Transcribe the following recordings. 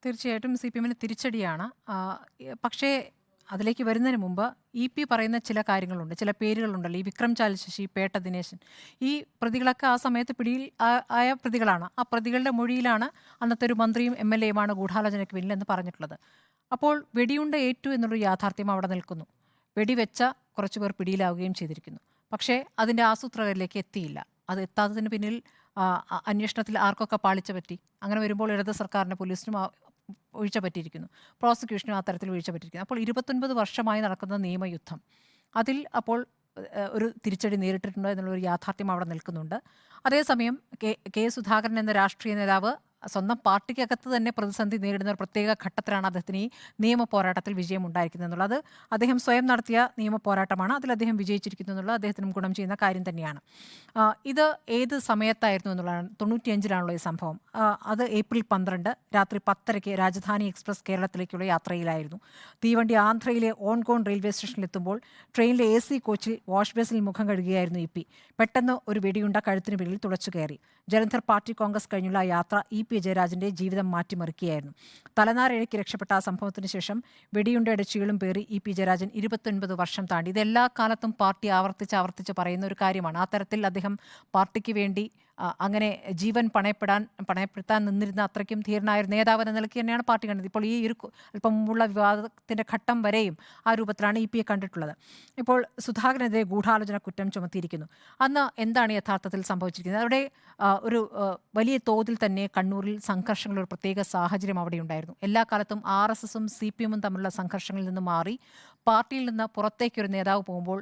തീർച്ചയായിട്ടും CPM-ന് തിരിച്ചടിയാണ്. പക്ഷേ അതിലേക്ക് വരുന്നതിന് മുമ്പ് EP പറയുന്ന ചില കാര്യങ്ങളുണ്ട്. ചില പേരുകളുണ്ടല്ലോ. ഈ വിക്രം ചാൽ ശശി, പേട്ട ദിനേശൻ. ഈ പ്രതികളൊക്കെ ആ സമയത്ത് പിടിയിൽ ആയ പ്രതികളാണ്. ആ പ്രതികളുടെ മൊഴിയിലാണ് അന്നത്തെ ഒരു മന്ത്രിയും MLA-യുമാണ് ഗൂഢാലോചനയ്ക്ക് പിന്നിലെന്ന് പറഞ്ഞിട്ടുള്ളത്. അപ്പോൾ വെടിയുണ്ട ഏറ്റു എന്നുള്ളൊരു യാഥാർത്ഥ്യം അവിടെ നിൽക്കുന്നു. വെടിവെച്ച കുറച്ചുപേർ പിടിയിലാവുകയും ചെയ്തിരിക്കുന്നു. പക്ഷേ അതിൻ്റെ ആസൂത്രകരിലേക്ക് എത്തിയില്ല. അത് എത്താത്തതിന് പിന്നിൽ അന്വേഷണത്തിൽ ആർക്കൊക്കെ പാളിച്ച പറ്റി. അങ്ങനെ വരുമ്പോൾ ഇടത് സർക്കാരിന് പോലീസിനും വീഴ്ച പറ്റിയിരിക്കുന്നു, പ്രോസിക്യൂഷനും ആ തരത്തിൽ വീഴ്ച പറ്റിയിരിക്കുന്നു. അപ്പോൾ 29 വർഷമായി നടക്കുന്ന നിയമയുദ്ധം, അതിൽ അപ്പോൾ ഒരു തിരിച്ചടി നേരിട്ടിട്ടുണ്ടോ എന്നുള്ളൊരു യാഥാർത്ഥ്യം അവിടെ നിൽക്കുന്നുണ്ട്. അതേസമയം കെ സുധാകരൻ എന്ന രാഷ്ട്രീയ നേതാവ് സ്വന്തം പാർട്ടിക്കകത്ത് തന്നെ പ്രതിസന്ധി നേരിടുന്ന ഒരു പ്രത്യേക ഘട്ടത്തിലാണ് അദ്ദേഹത്തിന് ഈ നിയമ പോരാട്ടത്തിൽ വിജയം ഉണ്ടായിരിക്കുന്നത് എന്നുള്ളത്. അദ്ദേഹം സ്വയം നടത്തിയ നിയമ പോരാട്ടമാണ്, അതിൽ അദ്ദേഹം വിജയിച്ചിരിക്കുന്നു എന്നുള്ളത് അദ്ദേഹത്തിനും ഗുണം ചെയ്യുന്ന കാര്യം തന്നെയാണ്. ഇത് ഏത് സമയത്തായിരുന്നു എന്നുള്ളതാണ്. 95-ലാണല്ലോ ഈ സംഭവം. അത് ഏപ്രിൽ 12 രാത്രി 10:30 രാജധാനി എക്സ്പ്രസ് കേരളത്തിലേക്കുള്ള യാത്രയിലായിരുന്നു. തീവണ്ടി ആന്ധ്രയിലെ ഓൺഗോൺ റെയിൽവേ സ്റ്റേഷനിലെത്തുമ്പോൾ ട്രെയിനിലെ AC കോച്ചിൽ വാഷ് ബേസിൽ മുഖം കഴുകുകയായിരുന്നു EP. പെട്ടെന്ന് ഒരു വെടിയുണ്ട കഴുത്തിന് പിന്നിൽ തുളച്ചു കയറി. ജലന്ധർ പാർട്ടി കോൺഗ്രസ് കഴിഞ്ഞുള്ള യാത്ര EP ജയരാജന്റെ ജീവിതം മാറ്റിമറിക്കുകയായിരുന്നു. തലനാരിഴയ്ക്ക് രക്ഷപ്പെട്ട ആ സംഭവത്തിന് ശേഷം വെടിയുണ്ടയുടെ ചീളും പേറി EP ജയരാജൻ 29 വർഷം താണ്ടി. ഇതെല്ലാ കാലത്തും പാർട്ടി ആവർത്തിച്ച് പറയുന്ന ഒരു കാര്യമാണ്. ആ തരത്തിൽ അദ്ദേഹം പാർട്ടിക്ക് വേണ്ടി അങ്ങനെ ജീവൻ പണയപ്പെടുത്താൻ നിന്നിരുന്ന അത്രയ്ക്കും ധീരനായ ഒരു നേതാവ് എന്ന നിലയ്ക്ക് തന്നെയാണ് പാർട്ടി കണ്ടത്. ഇപ്പോൾ ഈ ഒരു അല്പം മുമ്പുള്ള വിവാദത്തിൻ്റെ ഘട്ടം വരെയും ആ രൂപത്തിലാണ് EP-യെ കണ്ടിട്ടുള്ളത്. ഇപ്പോൾ സുധാകരനെതിരെ ഗൂഢാലോചന കുറ്റം ചുമത്തിയിരിക്കുന്നു. അന്ന് എന്താണ് യഥാർത്ഥത്തിൽ സംഭവിച്ചിരിക്കുന്നത്? അവിടെ ഒരു വലിയ തോതിൽ തന്നെ കണ്ണൂരിൽ സംഘർഷങ്ങളുടെ ഒരു പ്രത്യേക സാഹചര്യം അവിടെ ഉണ്ടായിരുന്നു. എല്ലാ കാലത്തും RSS-ഉം CPM-ഉം തമ്മിലുള്ള സംഘർഷങ്ങളിൽ നിന്ന് മാറി പാർട്ടിയിൽ നിന്ന് പുറത്തേക്കൊരു നേതാവ് പോകുമ്പോൾ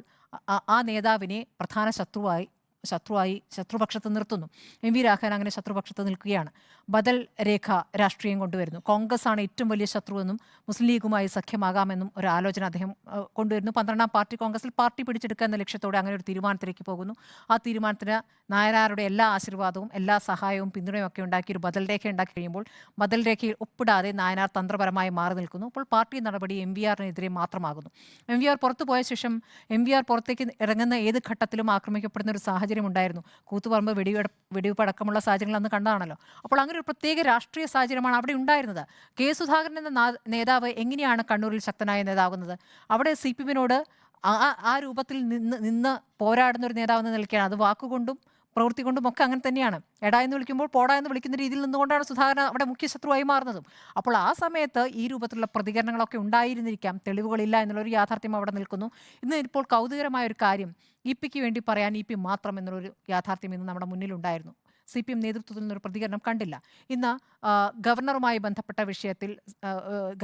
ആ നേതാവിനെ പ്രധാന ശത്രുപക്ഷത്ത് നിർത്തുന്നു. MV രാഘവൻ അങ്ങനെ ശത്രുപക്ഷത്ത് നിൽക്കുകയാണ്. ബദൽ രേഖ രാഷ്ട്രീയം കൊണ്ടുവരുന്നു. കോൺഗ്രസ് ആണ് ഏറ്റവും വലിയ ശത്രുവെന്നും മുസ്ലിം ലീഗുമായി സഖ്യമാകാമെന്നും ഒരു ആലോചന അദ്ദേഹം കൊണ്ടുവരുന്നു. 12-ാം പാർട്ടി കോൺഗ്രസിൽ പാർട്ടി പിടിച്ചെടുക്കുക എന്ന ലക്ഷ്യത്തോടെ അങ്ങനെ ഒരു തീരുമാനത്തിലേക്ക് പോകുന്നു. ആ തീരുമാനത്തിന് നായനാരുടെ എല്ലാ ആശീർവാദവും എല്ലാ സഹായവും പിന്തുണയും ഒക്കെ ഉണ്ടാക്കി ഒരു ബദൽ രേഖ ഉണ്ടാക്കി കഴിയുമ്പോൾ ബദൽ രേഖയിൽ ഒപ്പിടാതെ നായനാർ തന്ത്രപരമായി മാറി നിൽക്കുന്നു. അപ്പോൾ പാർട്ടി നടപടി MVR-നെതിരെ മാത്രമാകുന്നു. MVR പുറത്തു പോയ ശേഷം MVR പുറത്തേക്ക് ഇറങ്ങുന്ന ഏത് ഘട്ടത്തിലും ആക്രമിക്കപ്പെടുന്ന ഒരു സാഹചര്യം ഉണ്ടായിരുന്നു. കൂത്തുപറമ്പ് വെടിവെപ്പ് അടക്കമുള്ള സാഹചര്യങ്ങൾ അന്ന് കണ്ടതാണല്ലോ. അപ്പോൾ അങ്ങനെ ഒരു പ്രത്യേക രാഷ്ട്രീയ സാഹചര്യമാണ് അവിടെ ഉണ്ടായിരുന്നത്. കെ സുധാകരൻ എന്ന നേതാവ് എങ്ങനെയാണ് കണ്ണൂരിൽ ശക്തനായ നേതാവുന്നത്? അവിടെ CPM-നോട് ആ രൂപത്തിൽ നിന്ന് പോരാടുന്ന ഒരു നേതാവെന്ന നിലയ്ക്കാണ്. അത് വാക്കുകൊണ്ടും പ്രവൃത്തി കൊണ്ടും ഒക്കെ അങ്ങനെ തന്നെയാണ്. എടാ എന്ന് വിളിക്കുമ്പോൾ പോടാ എന്ന് വിളിക്കുന്ന രീതിയിൽ നിന്നുകൊണ്ടാണ് സുധാകരൻ അവിടെ മുഖ്യ ശത്രുവായി മാറുന്നതും. അപ്പോൾ ആ സമയത്ത് ഈ രൂപത്തിലുള്ള പ്രതികരണങ്ങളൊക്കെ ഉണ്ടായിരുന്നിരിക്കാം. തെളിവുകളില്ല എന്നുള്ളൊരു യാഥാർത്ഥ്യം അവിടെ നിൽക്കുന്നു. ഇന്ന് ഇപ്പോൾ കൗതുകരമായ ഒരു കാര്യം, EP-ക്ക് വേണ്ടി പറയാൻ EP മാത്രം എന്നുള്ളൊരു യാഥാർത്ഥ്യം ഇന്ന് നമ്മുടെ മുന്നിലുണ്ടായിരുന്നു. CPM നേതൃത്വത്തിൽ നിന്നൊരു പ്രതികരണം കണ്ടില്ല. ഇന്ന് ഗവർണറുമായി ബന്ധപ്പെട്ട വിഷയത്തിൽ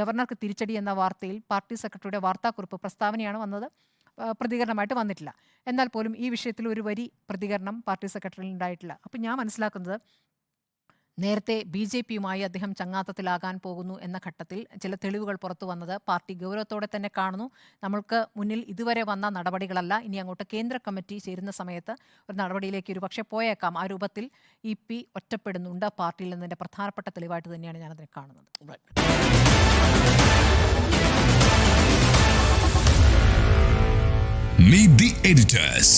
ഗവർണർക്ക് തിരിച്ചടി എന്ന വാർത്തയിൽ പാർട്ടി സെക്രട്ടറിയുടെ വാർത്താക്കുറിപ്പ് പ്രസ്താവനയാണ് വന്നത്, പ്രതികരണമായിട്ട് വന്നിട്ടില്ല. എന്നാൽ പോലും ഈ വിഷയത്തിൽ ഒരു വരി പ്രതികരണം പാർട്ടി സെക്രട്ടറിയിൽ ഉണ്ടായിട്ടില്ല. അപ്പം ഞാൻ മനസ്സിലാക്കുന്നത് നേരത്തെ BJP-യുമായി അദ്ദേഹം ചങ്ങാത്തത്തിലാകാൻ പോകുന്നു എന്ന ഘട്ടത്തിൽ ചില തെളിവുകൾ പുറത്തു വന്നത് പാർട്ടി ഗൗരവത്തോടെ തന്നെ കാണുന്നു. നമ്മൾക്ക് മുന്നിൽ ഇതുവരെ വന്ന നടപടികളല്ല, ഇനി അങ്ങോട്ട് കേന്ദ്ര കമ്മിറ്റി ചേരുന്ന സമയത്ത് ഒരു നടപടിയിലേക്ക് ഒരു പക്ഷേ പോയേക്കാം. ആ രൂപത്തിൽ EP ഒറ്റപ്പെടുന്നുണ്ട് പാർട്ടിയിൽ നിന്നതിൻ്റെ പ്രധാനപ്പെട്ട തെളിവായിട്ട് തന്നെയാണ് ഞാനതിനെ കാണുന്നത്. Meet the editors.